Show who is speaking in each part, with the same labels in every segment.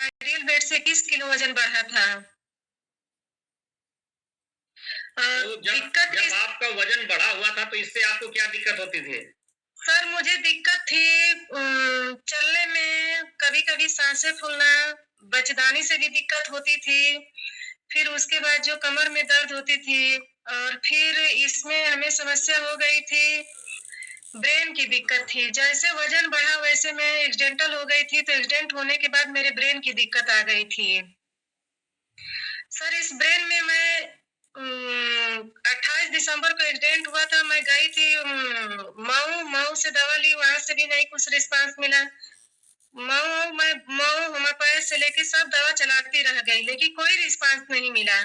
Speaker 1: Ideal weight से 21 kilo वजन बढ़ा था।
Speaker 2: तो जब आपका वजन बढ़ा हुआ था तो इससे आपको क्या दिक्कत होती थी?
Speaker 1: सर मुझे दिक्कत थी चलने में, कभी-कभी सांसें फूलना, बचदानी से भी दिक्कत होती थी। फिर उसके बाद जो कमर में दर्द होती थी और फिर इसमें हमें समस्या हो गई थी, ब्रेन की दिक्कत थी। जैसे वजन बढ़ा वैसे मैं एक्सीडेंटल हो गई थी, तो एक्सीडेंट होने के बाद मेरे ब्रेन की दिक्कत आ गई थी। सर इस ब्रेन में मैं 28 दिसंबर को एक्सीडेंट हुआ था। मैं गई थी मऊ से दवा ली, वहां से भी नहीं कुछ रिस्पांस मिला। मऊ होम्योपैथ से लेके सब दवा चलाती रह गई, लेकिन कोई रिस्पांस नहीं मिला।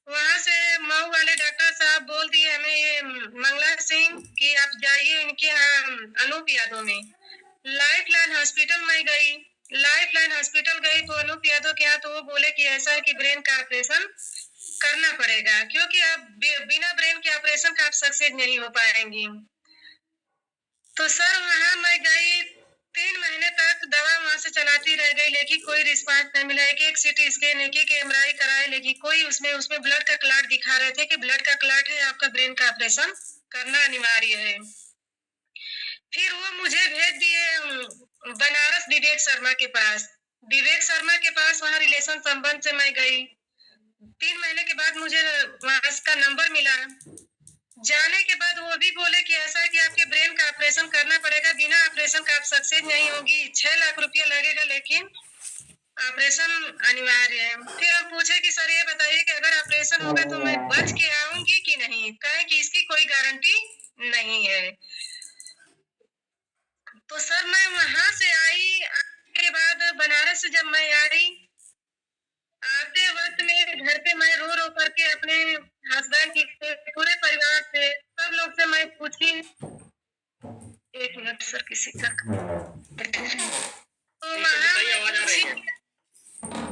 Speaker 1: वहां से मऊ वाले डॉक्टर साहब बोल दिए हमें, ये मंगला सिंह कि आप जाइए इनके यहाँ अनूप यादव में। लाइफ लाइन हॉस्पिटल में गई। लाइफ लाइन हॉस्पिटल गई तो अनूप यादव के यहाँ, तो वो बोले कि ऐसा है कि ब्रेन का ऑपरेशन करना पड़ेगा, क्योंकि आप बिना ब्रेन के ऑपरेशन का आप सक्सेस नहीं हो पाएंगी। तो सर वहां मैं गई, 3 महीने तक दवा वहां से चलाती रह गई, लेकिन कोई रिस्पांस नहीं मिला। एक सीटी स्कैन, एक एमआरआई कराए, लेकिन कोई उसमें ब्लड का क्लॉट दिखा रहे थे कि ब्लड का क्लॉट है, आपका ब्रेन का ऑपरेशन करना अनिवार्य है। फिर वो मुझे भेज दिए बनारस विवेक शर्मा के पास। विवेक शर्मा के पास वहाँ रिलेशन संबंध से मैं गई। 3 महीने के बाद मुझे वहां का नंबर मिला। जाने के बाद वो भी बोले कि ऐसा है कि आपके ब्रेन का ऑपरेशन करना पड़ेगा, बिना ऑपरेशन का आप सक्सेस नहीं होगी, 6 लाख रुपया लगेगा, लेकिन ऑपरेशन अनिवार्य है। फिर हम पूछे कि सर ये बताइए कि अगर ऑपरेशन होगा तो मैं बच के आऊंगी कि नहीं? कहे कि इसकी कोई गारंटी नहीं है। तो सर मैं वहां से आई, के बाद बनारस से जब मैं आई, आते वक्त मेरे घर पे मैं रो रो करके अपने हस्बैंड की, पूरे परिवार से, सब लोग से मैं पूछी। 1 मिनट सर, किसी का तो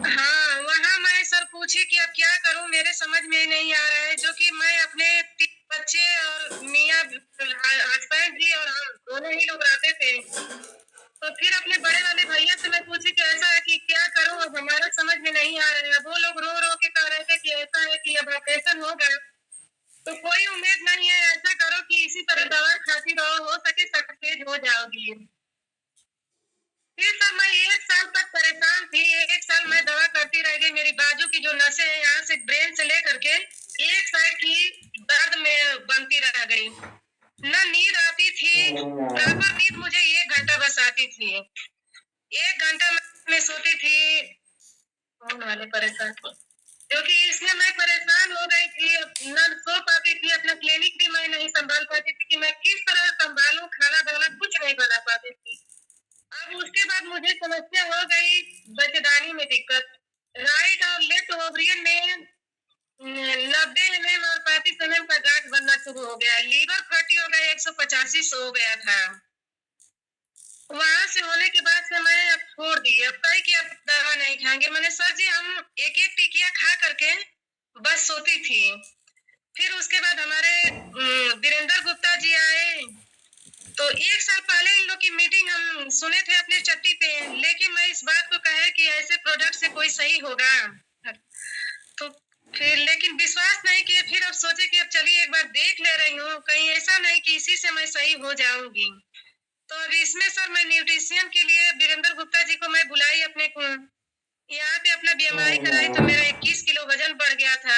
Speaker 1: हाँ, वहाँ मैं सर पूछी कि अब क्या करूं, मेरे समझ में नहीं आ रहा है, जो कि मैं अपने 3 बच्चे और मियाँ हस्बैंड जी और हम दोनों ही लोग रहते थे। तो फिर अपने बड़े वाले भैया से मैं पूछी कि ऐसा है कि क्या करूं, अब हमारा समझ में नहीं आ रहा है। वो लोग रो रो के कह रहे थे कि ऐसा है कि अब ऑपरेशन होगा तो कोई उम्मीद नहीं है, ऐसा करो कि इसी तरह दवा खाती रहो, हो सके सक्सेस हो जाओगी। फिर सर मैं 1 साल तक परेशान थी। 1 साल मैं दवा करती रह गई। मेरी बाजू की जो नसें हैं, यहाँ से ब्रेन से लेकर के एक साइड की दर्द में बनती रह गई। न नींद आती थी, प्रॉपर नींद मुझे 1 घंटा बस आती थी। 1 घंटा मैं सोती थी। फोन वाले परेशान, क्योंकि इसमें मैं परेशान हो गई थी, न सो पाती थी, अपना क्लिनिक भी मैं नहीं संभाल पाती थी कि मैं किस तरह संभालूं, खाना दाना कुछ नहीं बना पाती थी। अब उसके बाद मुझे समस्या हो गई बचदानी में दिक्कत। राइट और लेफ्ट ओवरियन में 90 mm और 35 mm का गांठ बनना शुरू हो गया। लीवर फटी हो गया, 185 हो गया था। वहां से होने के बाद से मैं अब छोड़ दी, अब कही कि अब दवा नहीं खाएंगे। मैंने सर जी हम एक एक टिकिया खा करके बस सोती थी। फिर उसके बाद हमारे वीरेंद्र गुप्ता जी आए, तो 1 साल पहले इन लोग की मीटिंग हम सुने थे अपने चट्टी पे, लेकिन मैं इस बात को कहे कि ऐसे प्रोडक्ट से कोई सही होगा, तो फिर लेकिन विश्वास नहीं किए। फिर अब सोचे कि अब चलिए एक बार देख ले रही हूँ, कहीं ऐसा नहीं कि इसी से मैं सही हो जाऊंगी। तो अभी इसमें सर मैं न्यूट्रिशियन के लिए वीरेंद्र गुप्ता जी को मैं बुलाई अपने को, यहाँ पे अपना बीएमआई कराई, तो मेरा 21 किलो वजन बढ़ गया था।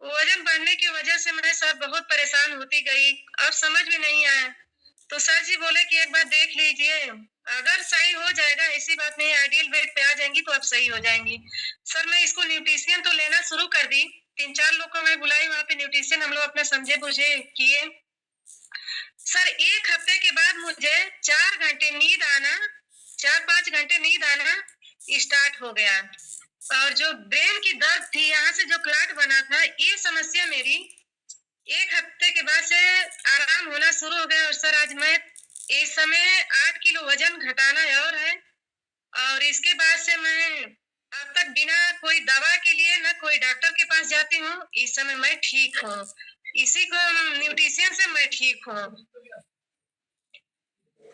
Speaker 1: वजन बढ़ने की वजह से मैं सर बहुत परेशान होती गई, अब समझ में नहीं आया। तो सर जी बोले कि एक बार देख लीजिए, अगर सही हो जाएगा, ऐसी बात नहीं, आइडियल वेट पे आ जाएंगी तो आप सही हो जाएंगी। सर मैं इसको न्यूट्रिशियन तो लेना शुरू कर दी, 3-4 लोग को मैं बुलाई वहां पे न्यूट्रिशियन, हम लोग अपना समझे बुझे किए। सर 1 हफ्ते के बाद मुझे 4 घंटे नींद आना, 4-5 घंटे नींद आना स्टार्ट हो गया। और जो ब्रेन की दर्द थी, यहाँ से जो क्लॉट बना था, ये समस्या मेरी 1 हफ्ते के बाद से आराम होना शुरू हो गया। और सर आज मैं इस समय 8 किलो वजन घटाना और है, और इसके बाद से मैं अब तक बिना कोई दवा के लिए ना कोई डॉक्टर के पास जाती हूँ। इस समय मैं ठीक हूँ, इसी को न्यूट्रिशियन से मैं ठीक हूँ।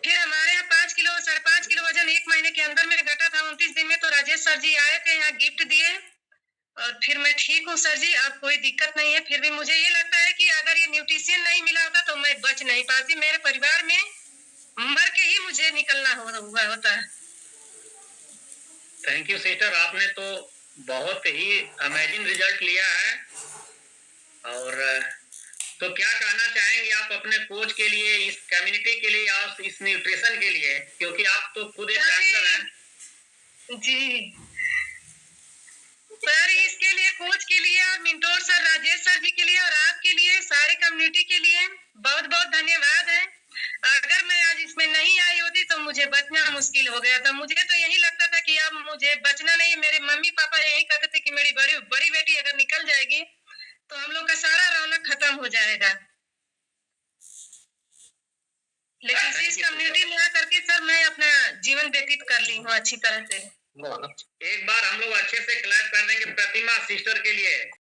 Speaker 1: फिर हमारे यहाँ 5 किलो 5.5 किलो वजन 1 महीने के अंदर में घटा था। 29 दिन में तो राजेश सर जी आए थे यहाँ, गिफ्ट दिए और फिर मैं ठीक हूँ सर जी, अब कोई दिक्कत नहीं है। फिर भी मुझे ये लगता है कि अगर ये न्यूट्रिशन नहीं मिला होता तो मैं बच नहीं पाती, मेरे परिवार में मर के ही मुझे निकलना हुआ होता।
Speaker 2: थैंक यू सिस्टर, आपने तो बहुत ही अमेजिंग रिजल्ट लिया है। और तो क्या कहना चाहेंगे आप अपने कोच के लिए, इस कम्युनिटी के लिए और इस न्यूट्रिशन के लिए, क्योंकि आप तो खुद एक डॉक्टर हैं।
Speaker 1: जी सर, इसके लिए कोच के लिए और मिंटोर सर राजेश सर जी के लिए और आपके लिए, सारे कम्युनिटी के लिए बहुत बहुत धन्यवाद है। अगर मैं आज इसमें नहीं आई होती तो मुझे बचना मुश्किल हो गया था। मुझे तो यही लगता था कि अब मुझे बचना नहीं। मेरे मम्मी पापा यही कहते थे कि मेरी बड़ी बेटी अगर निकल जाएगी तो हम लोग का सारा रौनक खत्म हो जाएगा। लेकिन इस कम्युनिटी में आकर के सर मैं अपना जीवन व्यतीत कर ली हूँ अच्छी तरह से।
Speaker 2: एक बार हम लोग अच्छे से क्लैप कर देंगे प्रतिमा सिस्टर के लिए।